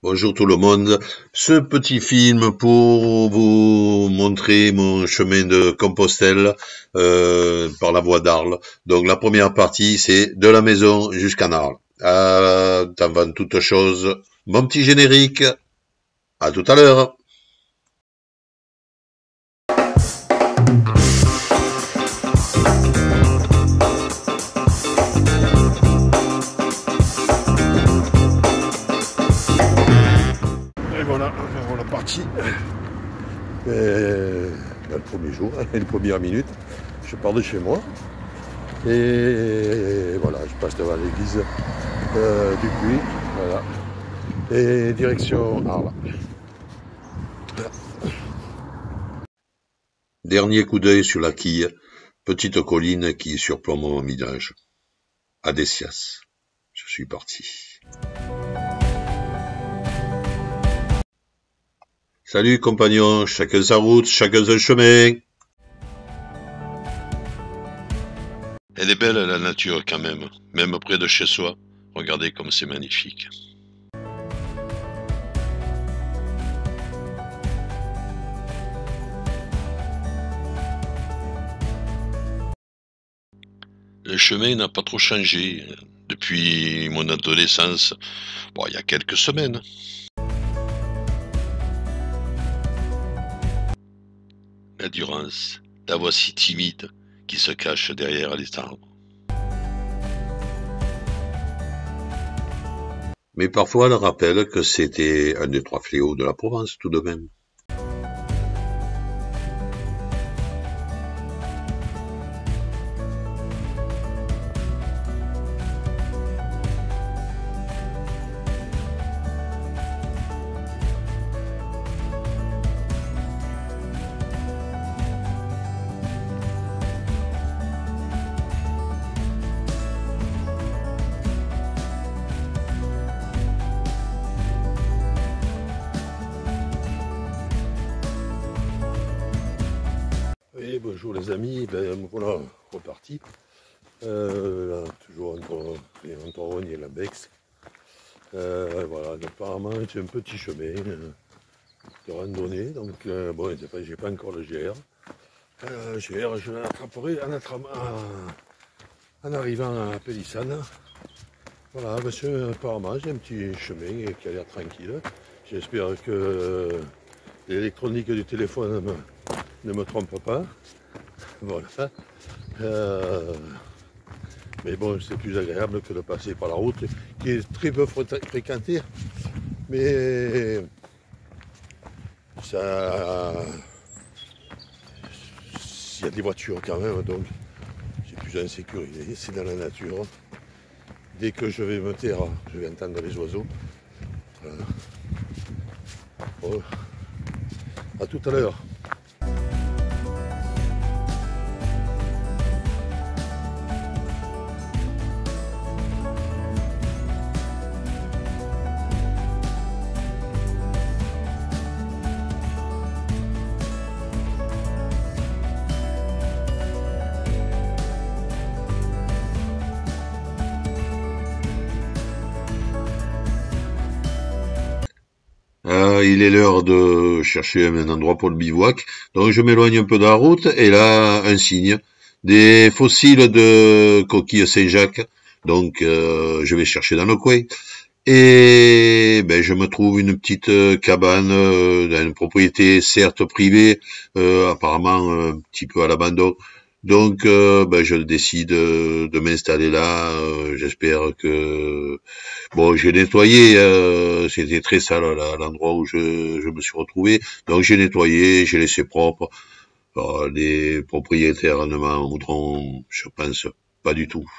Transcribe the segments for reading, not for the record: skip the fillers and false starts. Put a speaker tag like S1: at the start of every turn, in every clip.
S1: Bonjour tout le monde. Ce petit film pour vous montrer mon chemin de Compostelle par la voie d'Arles. Donc la première partie, c'est de la maison jusqu'à Arles. Avant toute chose, mon petit générique. À tout à l'heure.
S2: Et voilà parti. Le premier jour, les premières minutes, je pars de chez moi. Et voilà, je passe devant l'église du Puy. Voilà. Et direction Arles.
S1: Dernier coup d'œil sur la quille, petite colline qui surplombe mon village. Adessias. Je suis parti. Salut compagnons, chacun sa route, chacun son chemin. Elle est belle la nature quand même près de chez soi. Regardez comme c'est magnifique. Le chemin n'a pas trop changé depuis mon adolescence. Bon, il y a quelques semaines. La Durance, la voix si timide qui se cache derrière les arbres. Mais parfois elle rappelle que c'était un des trois fléaux de la Provence tout de même.
S2: Et bonjour les amis, ben voilà, reparti. Là, toujours en Torogne et la Bex. Voilà, apparemment c'est un petit chemin de randonnée, donc bon, j'ai pas encore le GR. GR, je l'attraperai en arrivant à Pélissane. Voilà, monsieur, apparemment j'ai un petit chemin qui a l'air tranquille. J'espère que l'électronique du téléphone ne me trompe pas. Voilà. Mais bon, c'est plus agréable que de passer par la route qui est très peu fréquentée. Mais ça, il y a des voitures quand même, donc c'est plus insécurisé. C'est dans la nature. Dès que je vais me taire, je vais entendre les oiseaux. Voilà. Bon. À tout à l'heure.
S1: Il est l'heure de chercher un endroit pour le bivouac, donc je m'éloigne un peu de la route, et là, un signe, des fossiles de coquilles Saint-Jacques, donc je vais chercher dans le coin, et ben, je me trouve une petite cabane dans une propriété certes privée, apparemment un petit peu à l'abandon. Donc, ben, je décide de m'installer là. J'espère que... Bon, j'ai nettoyé, c'était très sale là, l'endroit où je me suis retrouvé. Donc, j'ai nettoyé, j'ai laissé propre. Les propriétaires ne m'en voudront, je pense, pas du tout.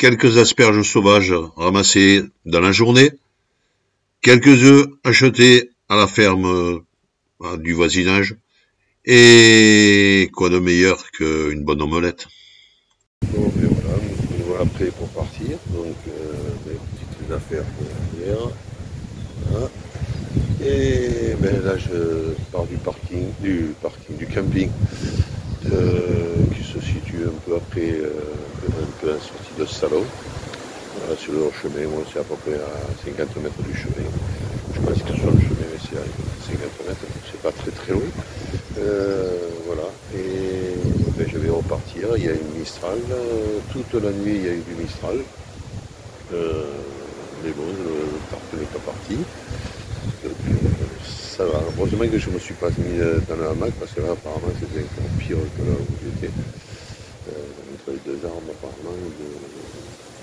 S1: quelques asperges sauvages ramassées dans la journée, quelques œufs achetés à la ferme du voisinage, et quoi de meilleur qu'une bonne omelette.
S2: Bon, ben voilà, nous voilà prêts pour partir. Donc, mes petites affaires pour hier. Voilà. Et ben là, je pars du camping, qui se situe un peu après, un peu à la sortie de Salon. Voilà, sur le chemin, moi c'est à peu près à 50 mètres du chemin. Je pense que sur le chemin, c'est à 50 mètres, c'est pas très très loin. Voilà, et ben, je vais repartir. Il y a une Mistral, toute la nuit il y a eu du Mistral. Mais bon, le parc n'est pas parti. Donc, ça va. Heureusement que je ne me suis pas mis dans le hamac parce que là apparemment c'était encore pire que là où j'étais. Entre les deux armes apparemment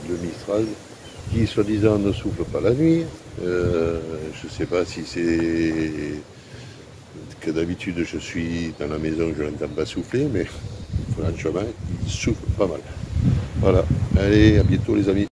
S2: de Mistral, qui soi-disant ne souffle pas la nuit. Je ne sais pas si c'est que d'habitude je suis dans la maison, je n'entends pas souffler, mais franchement il souffle pas mal. Voilà, allez, à bientôt les amis.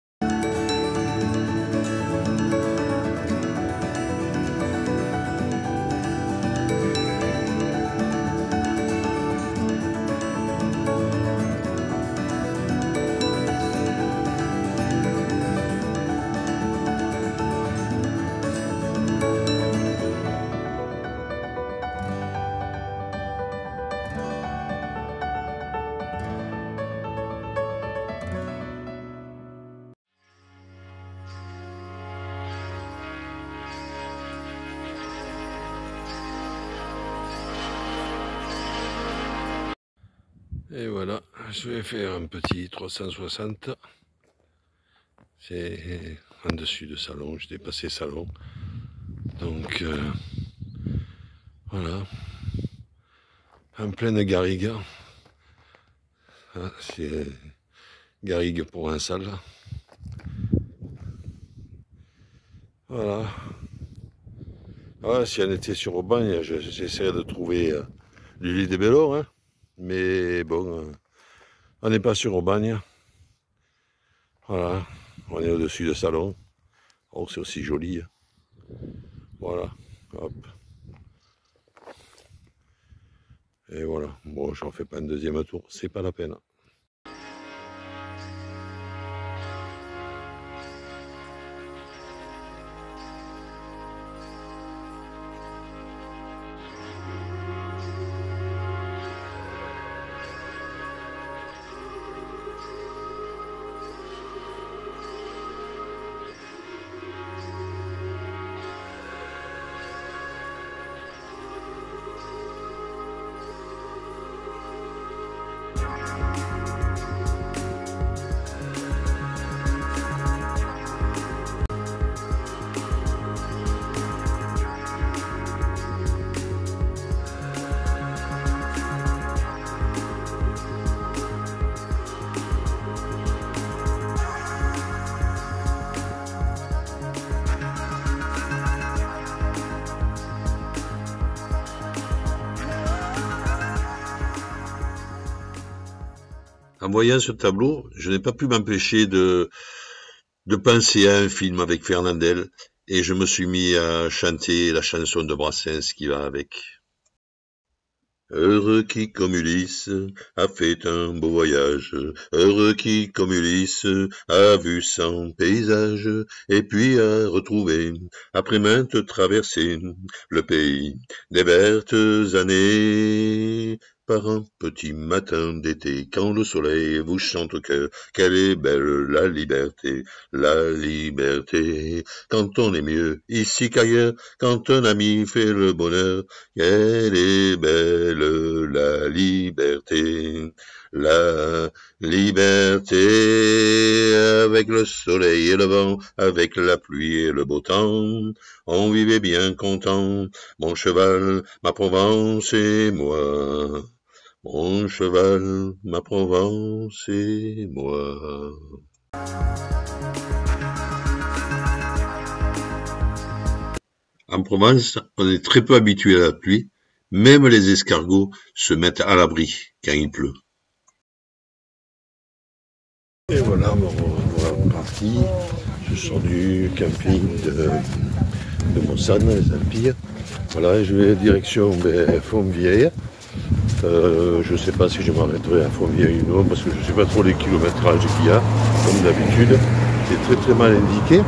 S2: Et voilà, je vais faire un petit 360. C'est en dessus de Salon, j'ai dépassé Salon. Donc voilà, en pleine garrigue. C'est garrigue provençale. Voilà. Si on était sur Aubagne, j'essaierais de trouver du lit de vélo, hein. Mais bon, on n'est pas sur Aubagne. Voilà, on est au-dessus de Salon. Oh, c'est aussi joli. Voilà, hop. Et voilà, bon, j'en fais pas un deuxième tour, c'est pas la peine.
S1: En voyant ce tableau, je n'ai pas pu m'empêcher de penser à un film avec Fernandel, et je me suis mis à chanter la chanson de Brassens qui va avec. Heureux qui, comme Ulysse, a fait un beau voyage, heureux qui, comme Ulysse, a vu son paysage, et puis a retrouvé, après maintes traversées, le pays des vertes années. Par un petit matin d'été, quand le soleil vous chante au cœur, quelle est belle la liberté, quand on est mieux ici qu'ailleurs, quand un ami fait le bonheur, quelle est belle la liberté, avec le soleil et le vent, avec la pluie et le beau temps, on vivait bien content, mon cheval, ma Provence et moi. Mon cheval, ma Provence et moi. En Provence, on est très peu habitué à la pluie, même les escargots se mettent à l'abri quand il pleut.
S2: Et voilà, me revoilà parti. Je sors du camping de Monsanne, les Alpilles. Voilà, je vais direction Fontvieille. Je ne sais pas si je m'arrêterai à Fontvieille ou non, parce que je ne sais pas trop les kilométrages qu'il y a, comme d'habitude. C'est très mal indiqué.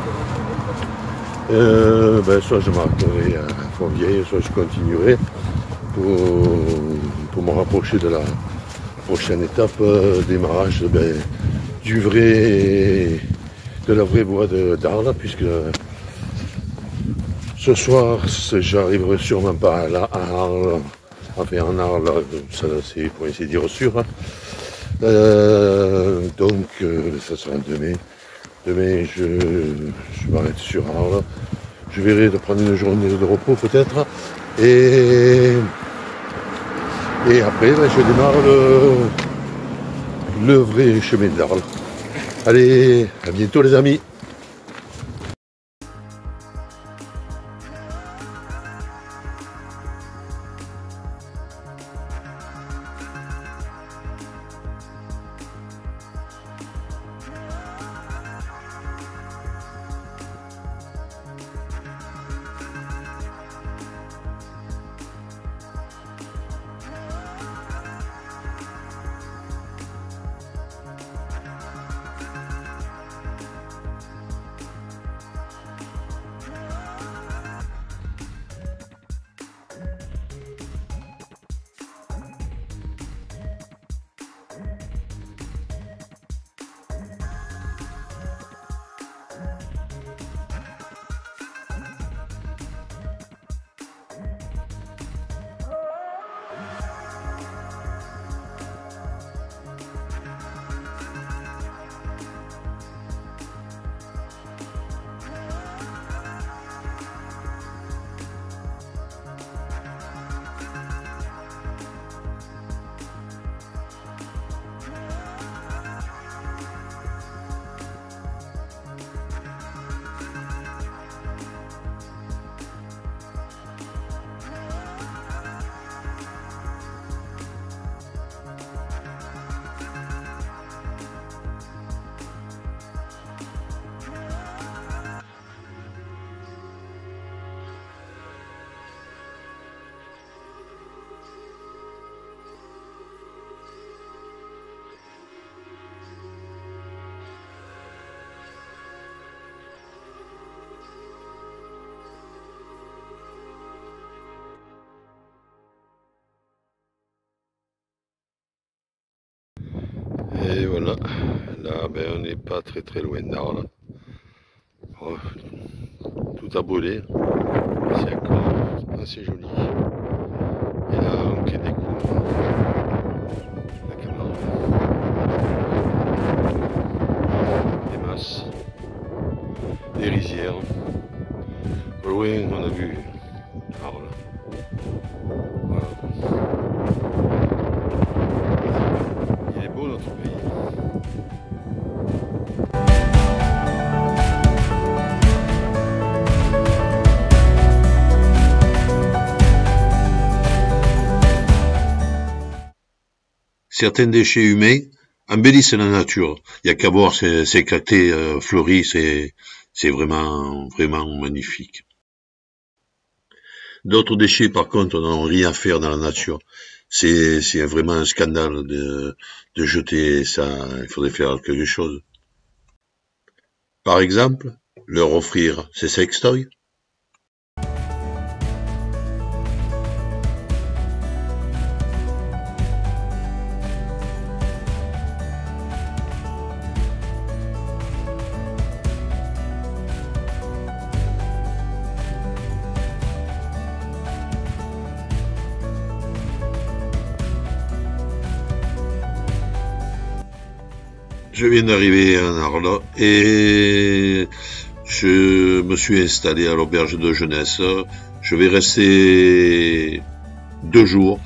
S2: Soit je m'arrêterai à Fontvieille, soit je continuerai pour me rapprocher de la prochaine étape, démarrage de la vraie voie d'Arles, puisque ce soir j'arriverai sûrement pas à Arles, enfin en Arles, ça c'est pour ainsi dire sûr. Donc ça sera demain. Demain je m'arrête sur Arles. Je verrai de prendre une journée de repos peut-être. Et après je démarre le vrai chemin d'Arles. Allez, à bientôt les amis. Et voilà, là on n'est pas très loin d'Arles. Oh, tout a brûlé, c'est encore assez joli. Et là on découvre la Camargue, des masses, des rizières. Au loin on a vu Arles. Voilà. Il est beau notre pays.
S1: Certains déchets humains embellissent la nature. Il n'y a qu'à voir ces cactés fleuris, c'est vraiment magnifique. D'autres déchets, par contre, n'ont rien à faire dans la nature. C'est vraiment un scandale de jeter ça. Il faudrait faire quelque chose. Par exemple, leur offrir ces sextoys. Je viens d'arriver à Arles et je me suis installé à l'auberge de jeunesse. Je vais rester 2 jours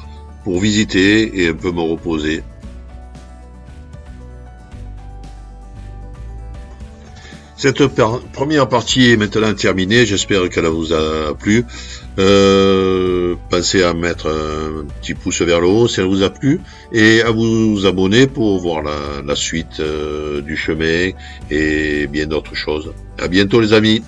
S1: pour visiter et un peu me reposer. Cette première partie est maintenant terminée, j'espère qu'elle vous a plu. Pensez à mettre un petit pouce vers le haut si elle vous a plu et à vous abonner pour voir la suite du chemin et bien d'autres choses. À bientôt les amis.